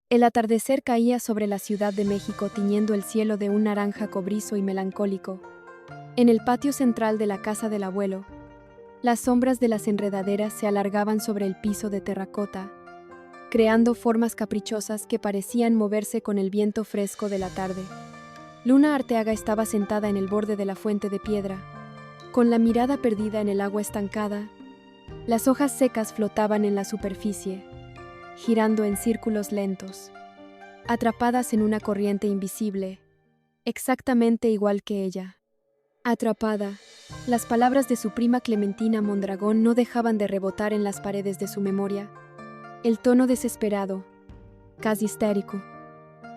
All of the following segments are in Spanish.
El atardecer caía sobre la Ciudad de México tiñendo el cielo de un naranja cobrizo y melancólico. En el patio central de la casa del abuelo, las sombras de las enredaderas se alargaban sobre el piso de terracota, creando formas caprichosas que parecían moverse con el viento fresco de la tarde. Luna Arteaga estaba sentada en el borde de la fuente de piedra, con la mirada perdida en el agua estancada. Las hojas secas flotaban en la superficie, girando en círculos lentos, atrapadas en una corriente invisible, exactamente igual que ella. Atrapada, las palabras de su prima Clementina Mondragón no dejaban de rebotar en las paredes de su memoria. El tono desesperado, casi histérico,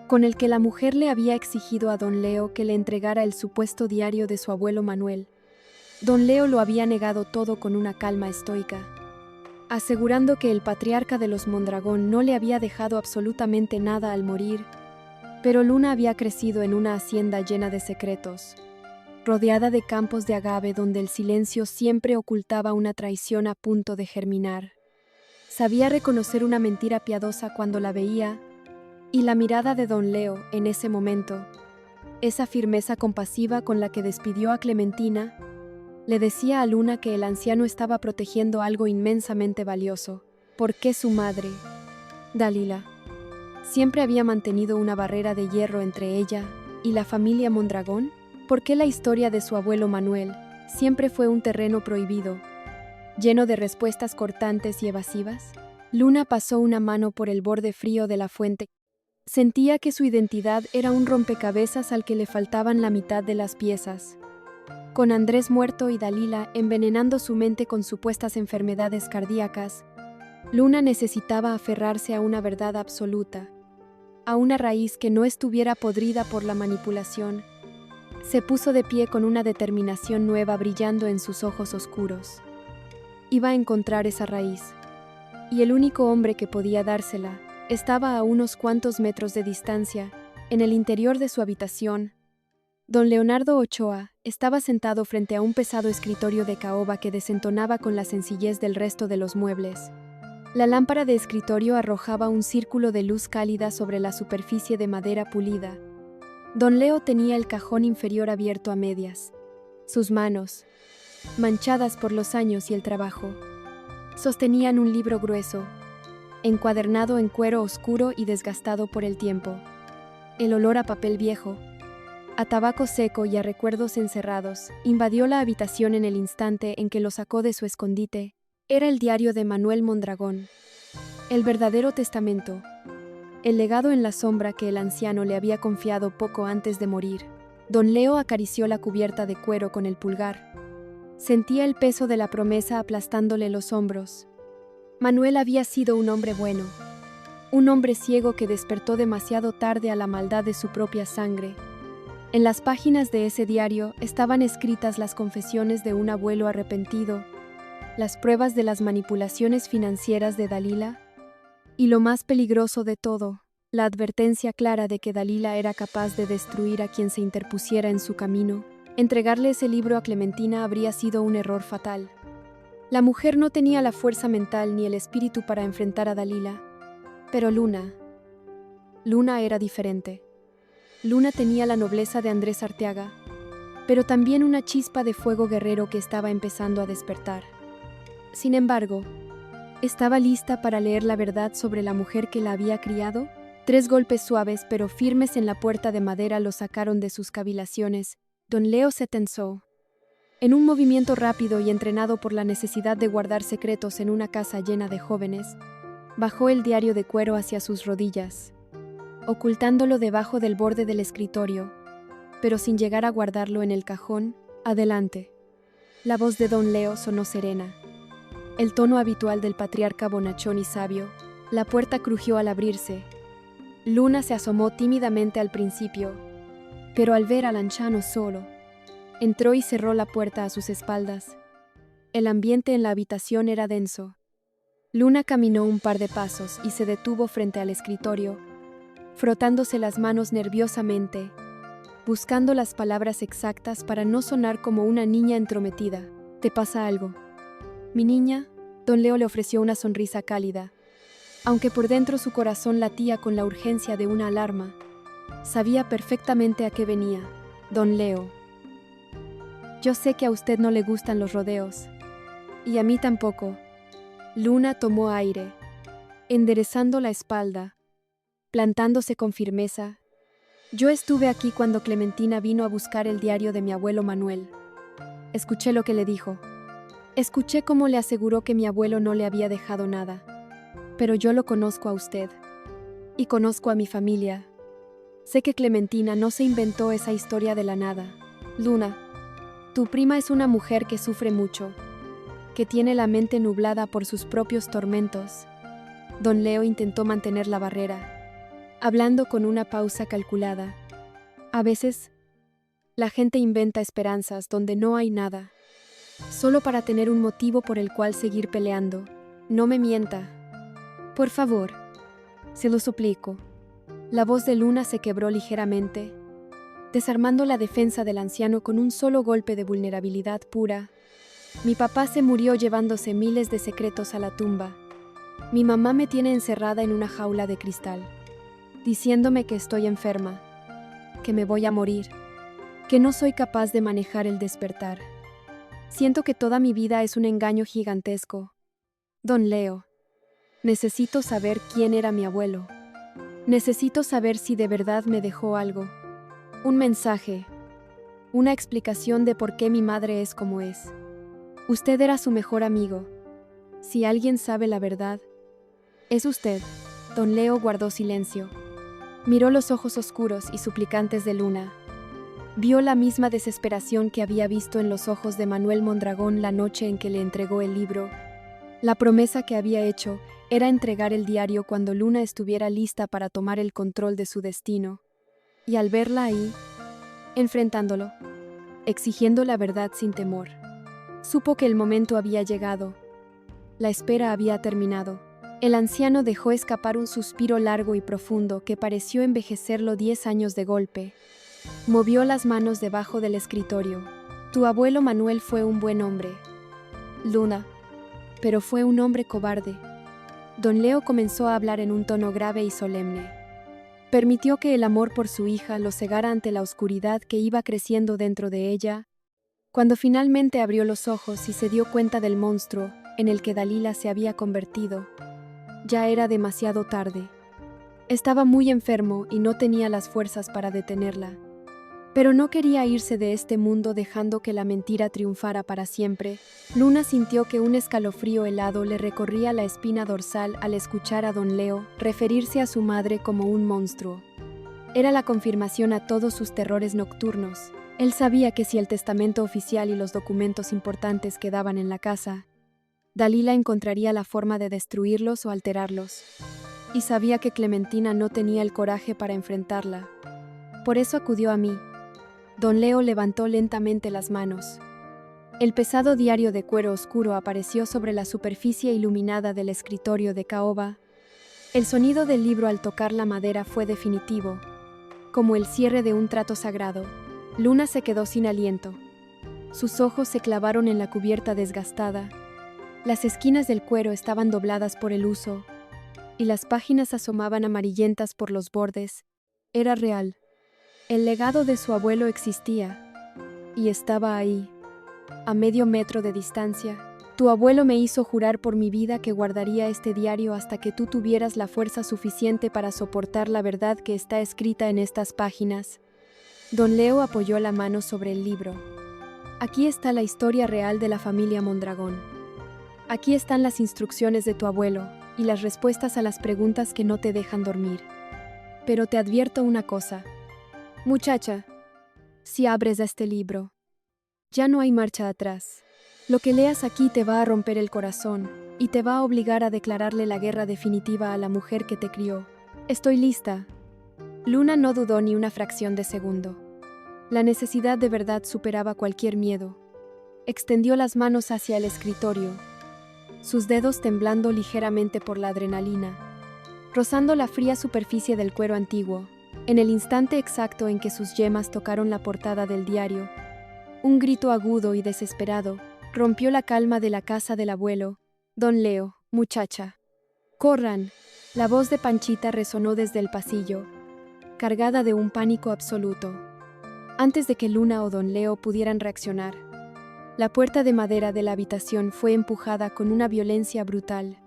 con el que la mujer le había exigido a don Leo que le entregara el supuesto diario de su abuelo Manuel. Don Leo lo había negado todo con una calma estoica, asegurando que el patriarca de los Mondragón no le había dejado absolutamente nada al morir, pero Luna había crecido en una hacienda llena de secretos, rodeada de campos de agave donde el silencio siempre ocultaba una traición a punto de germinar. Sabía reconocer una mentira piadosa cuando la veía, y la mirada de don Leo, en ese momento, esa firmeza compasiva con la que despidió a Clementina, le decía a Luna que el anciano estaba protegiendo algo inmensamente valioso, porque su madre, Dalila, siempre había mantenido una barrera de hierro entre ella y la familia Mondragón. ¿Por qué la historia de su abuelo Manuel siempre fue un terreno prohibido, lleno de respuestas cortantes y evasivas? Luna pasó una mano por el borde frío de la fuente. Sentía que su identidad era un rompecabezas al que le faltaban la mitad de las piezas. Con Andrés muerto y Dalila envenenando su mente con supuestas enfermedades cardíacas, Luna necesitaba aferrarse a una verdad absoluta, a una raíz que no estuviera podrida por la manipulación. Se puso de pie con una determinación nueva brillando en sus ojos oscuros. Iba a encontrar esa raíz, y el único hombre que podía dársela estaba a unos cuantos metros de distancia, en el interior de su habitación. Don Leonardo Ochoa estaba sentado frente a un pesado escritorio de caoba que desentonaba con la sencillez del resto de los muebles. La lámpara de escritorio arrojaba un círculo de luz cálida sobre la superficie de madera pulida. Don Leo tenía el cajón inferior abierto a medias. Sus manos, manchadas por los años y el trabajo, sostenían un libro grueso, encuadernado en cuero oscuro y desgastado por el tiempo. El olor a papel viejo, a tabaco seco y a recuerdos encerrados, invadió la habitación en el instante en que lo sacó de su escondite. Era el diario de Manuel Mondragón, el verdadero testamento, el legado en la sombra que el anciano le había confiado poco antes de morir. Don Leo acarició la cubierta de cuero con el pulgar. Sentía el peso de la promesa aplastándole los hombros. Manuel había sido un hombre bueno, un hombre ciego que despertó demasiado tarde a la maldad de su propia sangre. En las páginas de ese diario estaban escritas las confesiones de un abuelo arrepentido, las pruebas de las manipulaciones financieras de Dalila, y lo más peligroso de todo, la advertencia clara de que Dalila era capaz de destruir a quien se interpusiera en su camino. Entregarle ese libro a Clementina habría sido un error fatal. La mujer no tenía la fuerza mental ni el espíritu para enfrentar a Dalila. Pero Luna era diferente. Luna tenía la nobleza de Andrés Arteaga, pero también una chispa de fuego guerrero que estaba empezando a despertar. Sin embargo, ¿estaba lista para leer la verdad sobre la mujer que la había criado? 3 golpes suaves pero firmes en la puerta de madera lo sacaron de sus cavilaciones. Don Leo se tensó. En un movimiento rápido y entrenado por la necesidad de guardar secretos en una casa llena de jóvenes, bajó el diario de cuero hacia sus rodillas, ocultándolo debajo del borde del escritorio, pero sin llegar a guardarlo en el cajón. Adelante. La voz de don Leo sonó serena, el tono habitual del patriarca bonachón y sabio. La puerta crujió al abrirse. Luna se asomó tímidamente al principio, pero al ver al anciano solo, entró y cerró la puerta a sus espaldas. El ambiente en la habitación era denso. Luna caminó un par de pasos y se detuvo frente al escritorio, frotándose las manos nerviosamente, buscando las palabras exactas para no sonar como una niña entrometida. ¿Te pasa algo? Mi niña, don Leo le ofreció una sonrisa cálida. Aunque por dentro su corazón latía con la urgencia de una alarma, sabía perfectamente a qué venía. Don Leo, yo sé que a usted no le gustan los rodeos. Y a mí tampoco. Luna tomó aire, enderezando la espalda, plantándose con firmeza. Yo estuve aquí cuando Clementina vino a buscar el diario de mi abuelo Manuel. Escuché lo que le dijo. Escuché cómo le aseguró que mi abuelo no le había dejado nada. Pero yo lo conozco a usted. Y conozco a mi familia. Sé que Clementina no se inventó esa historia de la nada. Luna, tu prima es una mujer que sufre mucho, que tiene la mente nublada por sus propios tormentos. Don Leo intentó mantener la barrera, hablando con una pausa calculada. A veces, la gente inventa esperanzas donde no hay nada, solo para tener un motivo por el cual seguir peleando. No me mienta. Por favor, se lo suplico. La voz de Luna se quebró ligeramente, desarmando la defensa del anciano con un solo golpe de vulnerabilidad pura. Mi papá se murió llevándose miles de secretos a la tumba. Mi mamá me tiene encerrada en una jaula de cristal, diciéndome que estoy enferma, que me voy a morir, que no soy capaz de manejar el despertar. Siento que toda mi vida es un engaño gigantesco. Don Leo, necesito saber quién era mi abuelo. Necesito saber si de verdad me dejó algo. Un mensaje, una explicación de por qué mi madre es como es. Usted era su mejor amigo. Si alguien sabe la verdad, es usted. Don Leo guardó silencio. Miró los ojos oscuros y suplicantes de Luna. Vio la misma desesperación que había visto en los ojos de Manuel Mondragón la noche en que le entregó el libro. La promesa que había hecho era entregar el diario cuando Luna estuviera lista para tomar el control de su destino. Y al verla ahí, enfrentándolo, exigiendo la verdad sin temor, supo que el momento había llegado. La espera había terminado. El anciano dejó escapar un suspiro largo y profundo que pareció envejecerlo 10 años de golpe. Movió las manos debajo del escritorio. Tu abuelo Manuel fue un buen hombre, Luna, pero fue un hombre cobarde. Don Leo comenzó a hablar en un tono grave y solemne. Permitió que el amor por su hija lo cegara ante la oscuridad que iba creciendo dentro de ella. Cuando finalmente abrió los ojos y se dio cuenta del monstruo en el que Dalila se había convertido, ya era demasiado tarde. Estaba muy enfermo y no tenía las fuerzas para detenerla. Pero no quería irse de este mundo dejando que la mentira triunfara para siempre. Luna sintió que un escalofrío helado le recorría la espina dorsal al escuchar a Don Leo referirse a su madre como un monstruo. Era la confirmación a todos sus terrores nocturnos. Él sabía que si el testamento oficial y los documentos importantes quedaban en la casa, Dalila encontraría la forma de destruirlos o alterarlos. Y sabía que Clementina no tenía el coraje para enfrentarla. Por eso acudió a mí. Don Leo levantó lentamente las manos. El pesado diario de cuero oscuro apareció sobre la superficie iluminada del escritorio de caoba. El sonido del libro al tocar la madera fue definitivo, como el cierre de un trato sagrado. Luna se quedó sin aliento. Sus ojos se clavaron en la cubierta desgastada. Las esquinas del cuero estaban dobladas por el uso, y las páginas asomaban amarillentas por los bordes. Era real. El legado de su abuelo existía, y estaba ahí, a medio metro de distancia. Tu abuelo me hizo jurar por mi vida que guardaría este diario hasta que tú tuvieras la fuerza suficiente para soportar la verdad que está escrita en estas páginas. Don Leo apoyó la mano sobre el libro. Aquí está la historia real de la familia Mondragón. Aquí están las instrucciones de tu abuelo y las respuestas a las preguntas que no te dejan dormir. Pero te advierto una cosa. Muchacha, si abres este libro, ya no hay marcha atrás. Lo que leas aquí te va a romper el corazón y te va a obligar a declararle la guerra definitiva a la mujer que te crió. Estoy lista. Luna no dudó ni una fracción de segundo. La necesidad de verdad superaba cualquier miedo. Extendió las manos hacia el escritorio, sus dedos temblando ligeramente por la adrenalina, rozando la fría superficie del cuero antiguo. En el instante exacto en que sus yemas tocaron la portada del diario, un grito agudo y desesperado rompió la calma de la casa del abuelo. Don Leo, muchacha, corran. La voz de Panchita resonó desde el pasillo, cargada de un pánico absoluto. Antes de que Luna o Don Leo pudieran reaccionar, la puerta de madera de la habitación fue empujada con una violencia brutal,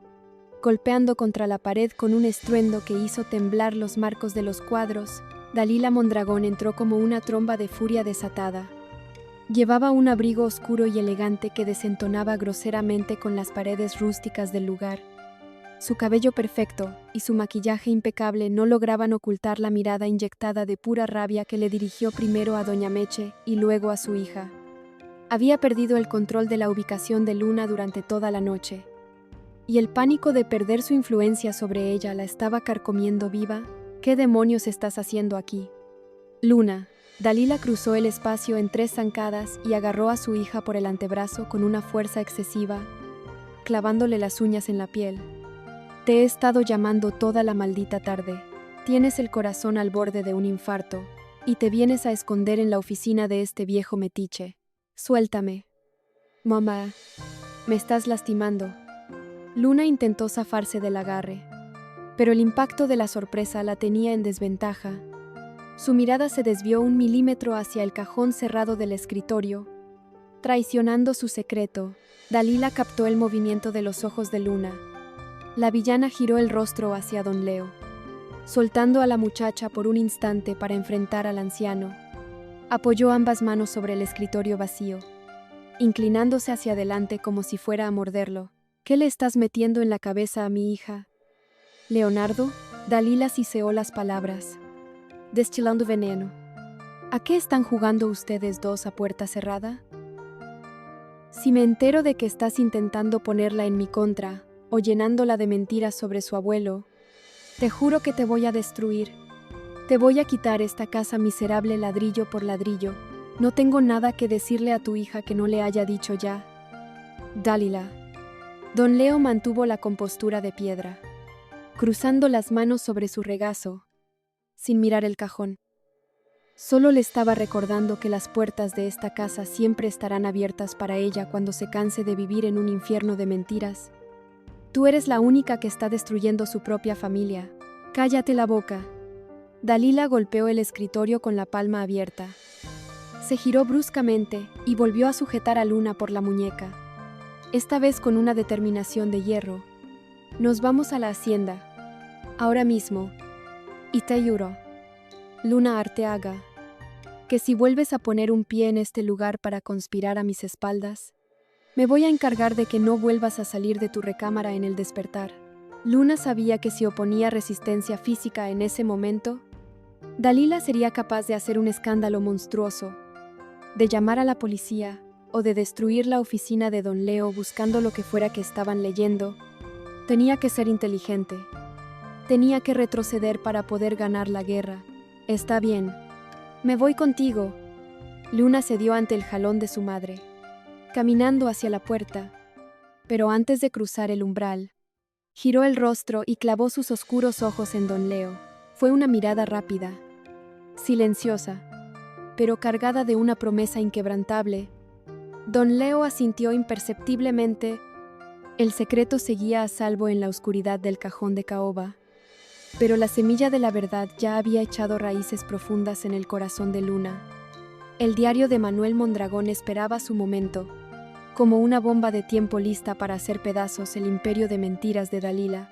golpeando contra la pared con un estruendo que hizo temblar los marcos de los cuadros. Dalila Mondragón entró como una tromba de furia desatada. Llevaba un abrigo oscuro y elegante que desentonaba groseramente con las paredes rústicas del lugar. Su cabello perfecto y su maquillaje impecable no lograban ocultar la mirada inyectada de pura rabia que le dirigió primero a Doña Meche y luego a su hija. Había perdido el control de la ubicación de Luna durante toda la noche, y el pánico de perder su influencia sobre ella la estaba carcomiendo viva. ¿Qué demonios estás haciendo aquí? Luna. Dalila cruzó el espacio en 3 zancadas y agarró a su hija por el antebrazo con una fuerza excesiva, clavándole las uñas en la piel. Te he estado llamando toda la maldita tarde. Tienes el corazón al borde de un infarto, y te vienes a esconder en la oficina de este viejo metiche. Suéltame. Mamá, me estás lastimando. Luna intentó zafarse del agarre, pero el impacto de la sorpresa la tenía en desventaja. Su mirada se desvió 1 milímetro hacia el cajón cerrado del escritorio. Traicionando su secreto, Dalila captó el movimiento de los ojos de Luna. La villana giró el rostro hacia Don Leo, soltando a la muchacha por un instante para enfrentar al anciano. Apoyó ambas manos sobre el escritorio vacío, inclinándose hacia adelante como si fuera a morderlo. ¿Qué le estás metiendo en la cabeza a mi hija? Leonardo, Dalila siseó las palabras, destilando veneno. ¿A qué están jugando ustedes dos a puerta cerrada? Si me entero de que estás intentando ponerla en mi contra o llenándola de mentiras sobre su abuelo, te juro que te voy a destruir. Te voy a quitar esta casa miserable ladrillo por ladrillo. No tengo nada que decirle a tu hija que no le haya dicho ya. Dalila. Don Leo mantuvo la compostura de piedra, cruzando las manos sobre su regazo, sin mirar el cajón. Solo le estaba recordando que las puertas de esta casa siempre estarán abiertas para ella cuando se canse de vivir en un infierno de mentiras. Tú eres la única que está destruyendo su propia familia. Cállate la boca. Dalila golpeó el escritorio con la palma abierta. Se giró bruscamente y volvió a sujetar a Luna por la muñeca, esta vez con una determinación de hierro. Nos vamos a la hacienda, ahora mismo, y te juro, Luna Arteaga, que si vuelves a poner un pie en este lugar para conspirar a mis espaldas, me voy a encargar de que no vuelvas a salir de tu recámara en el despertar. Luna sabía que si oponía resistencia física en ese momento, Dalila sería capaz de hacer un escándalo monstruoso, de llamar a la policía o de destruir la oficina de Don Leo buscando lo que fuera que estaban leyendo. Tenía que ser inteligente. Tenía que retroceder para poder ganar la guerra. Está bien. Me voy contigo. Luna cedió ante el jalón de su madre, caminando hacia la puerta, pero antes de cruzar el umbral, giró el rostro y clavó sus oscuros ojos en Don Leo. Fue una mirada rápida, silenciosa, pero cargada de una promesa inquebrantable. Don Leo asintió imperceptiblemente. El secreto seguía a salvo en la oscuridad del cajón de caoba, pero la semilla de la verdad ya había echado raíces profundas en el corazón de Luna. El diario de Manuel Mondragón esperaba su momento, como una bomba de tiempo lista para hacer pedazos el imperio de mentiras de Dalila.